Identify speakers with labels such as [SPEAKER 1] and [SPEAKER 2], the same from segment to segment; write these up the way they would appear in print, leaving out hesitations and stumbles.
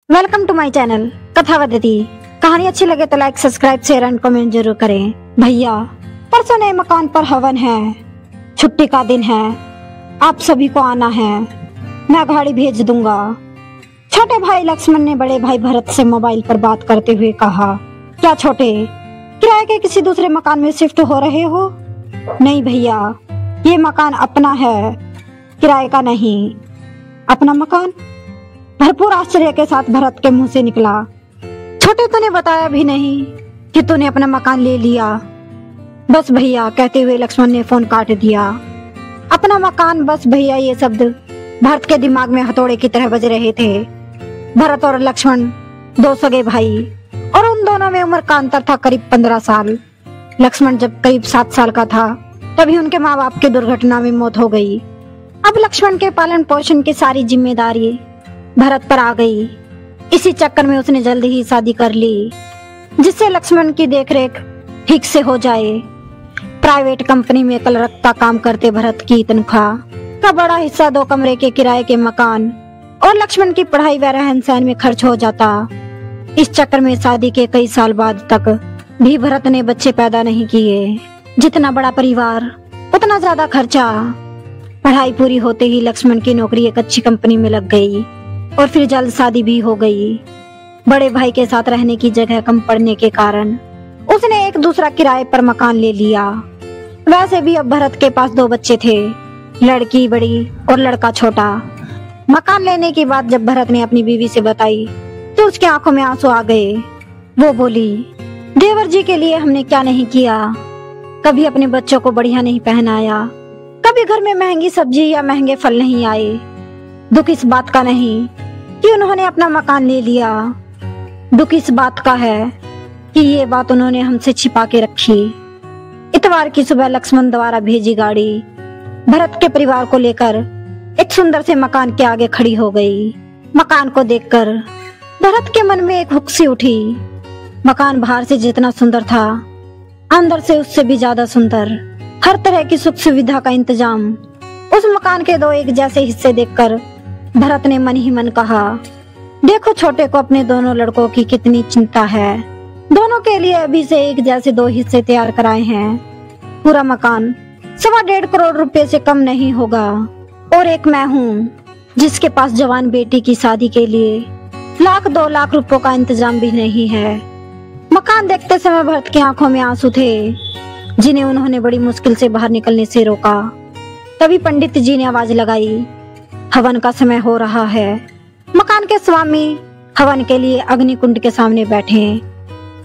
[SPEAKER 1] Welcome to my channel Kathavadati. कहानी अच्छी लगे तो like subscribe share and comment जरूर करें। भैया, परसों नए मकान पर हवन है, छुट्टी का दिन है, आप सभी को आना है, मैं गाड़ी भेज दूंगा। छोटे भाई लक्ष्मण ने बड़े भाई भरत से मोबाइल पर बात करते हुए कहा, क्या छोटे, किराए के किसी दूसरे मकान में शिफ्ट हो रहे हो? नहीं भैया, ये मकान अपना है, किराए का नहीं। अपना मकान? भरपूर आश्चर्य के साथ भरत के मुंह से निकला। छोटे, तूने बताया भी नहीं कि तूने अपना मकान ले लिया। बस भैया, कहते हुए लक्ष्मण ने फोन काट दिया। अपना मकान, बस भैया, ये शब्द भरत के दिमाग में हथौड़े की तरह बज रहे थे। भरत और लक्ष्मण दो सगे भाई, और उन दोनों में उम्र का अंतर था करीब 15 साल। लक्ष्मण जब करीब 7 साल का था तभी उनके माँ बाप की दुर्घटना में मौत हो गई। अब लक्ष्मण के पालन पोषण की सारी जिम्मेदारी भरत पर आ गई। इसी चक्कर में उसने जल्दी ही शादी कर ली, जिससे लक्ष्मण की देखरेख ठीक से हो जाए। प्राइवेट कंपनी में कलरत्ता काम करते भरत की तनख्वाह का बड़ा हिस्सा 2 कमरे के किराए के मकान और लक्ष्मण की पढ़ाई व रहन सहन में खर्च हो जाता। इस चक्कर में शादी के कई साल बाद तक भी भरत ने बच्चे पैदा नहीं किए। जितना बड़ा परिवार उतना ज्यादा खर्चा। पढ़ाई पूरी होते ही लक्ष्मण की नौकरी एक अच्छी कंपनी में लग गई और फिर जल्द शादी भी हो गई। बड़े भाई के साथ रहने की जगह कम पड़ने के कारण उसने एक दूसरा किराए पर मकान ले लिया। वैसे भी अब भरत के पास 2 बच्चे थे, लड़की बड़ी और लड़का छोटा। मकान लेने की बात जब भरत ने अपनी बीवी से बताई तो उसकी आंखों में आंसू आ गए। वो बोली, देवर जी के लिए हमने क्या नहीं किया। कभी अपने बच्चों को बढ़िया नहीं पहनाया, कभी घर में महंगी सब्जी या महंगे फल नहीं आए। दुख इस बात का नहीं कि उन्होंने अपना मकान ले लिया, दुख इस बात का है कि ये बात उन्होंने हमसे छिपा के रखी। इतवार की सुबह लक्ष्मण द्वारा भेजी गाड़ी भरत के परिवार को लेकर एक सुंदर से मकान के आगे खड़ी हो गई। मकान को देखकर भरत के मन में एक हुक्सी उठी। मकान बाहर से जितना सुंदर था, अंदर से उससे भी ज्यादा सुंदर। हर तरह की सुख सुविधा का इंतजाम। उस मकान के 2 एक जैसे हिस्से देखकर भरत ने मन ही मन कहा, देखो छोटे को अपने दोनों लड़कों की कितनी चिंता है। दोनों के लिए अभी से एक जैसे 2 हिस्से तैयार कराए हैं। पूरा मकान 1.25 करोड़ रुपए से कम नहीं होगा। और एक मैं हूँ जिसके पास जवान बेटी की शादी के लिए 1-2 लाख रुपयों का इंतजाम भी नहीं है। मकान देखते समय भरत की आंखों में आंसू थे, जिन्हें उन्होंने बड़ी मुश्किल से बाहर निकलने से रोका। तभी पंडित जी ने आवाज लगाई, हवन का समय हो रहा है। मकान के स्वामी हवन के लिए अग्नि कुंड के सामने बैठे।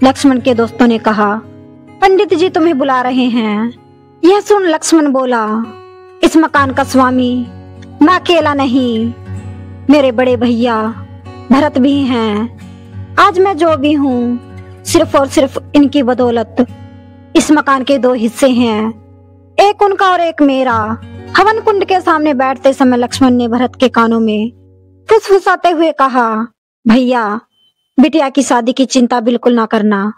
[SPEAKER 1] लक्ष्मण के दोस्तों ने कहा, पंडित जी तुम्हें बुला रहे हैं। यह सुन लक्ष्मण बोला, इस मकान का स्वामी मैं अकेला नहीं, मेरे बड़े भैया भरत भी हैं। आज मैं जो भी हूँ सिर्फ और सिर्फ इनकी बदौलत। इस मकान के 2 हिस्से हैं, एक उनका और एक मेरा। हवन कुंड के सामने बैठते समय लक्ष्मण ने भरत के कानों में फुसफुसाते हुए कहा, भैया, बिटिया की शादी की चिंता बिल्कुल ना करना।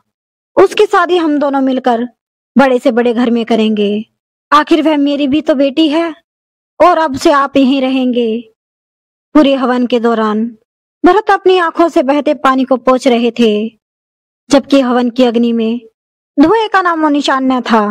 [SPEAKER 1] उसकी शादी हम दोनों मिलकर बड़े से बड़े घर में करेंगे। आखिर वह मेरी भी तो बेटी है, और अब से आप यहीं रहेंगे। पूरे हवन के दौरान भरत अपनी आंखों से बहते पानी को पोंछ रहे थे, जबकि हवन की अग्नि में धुएं का नामो निशान न था।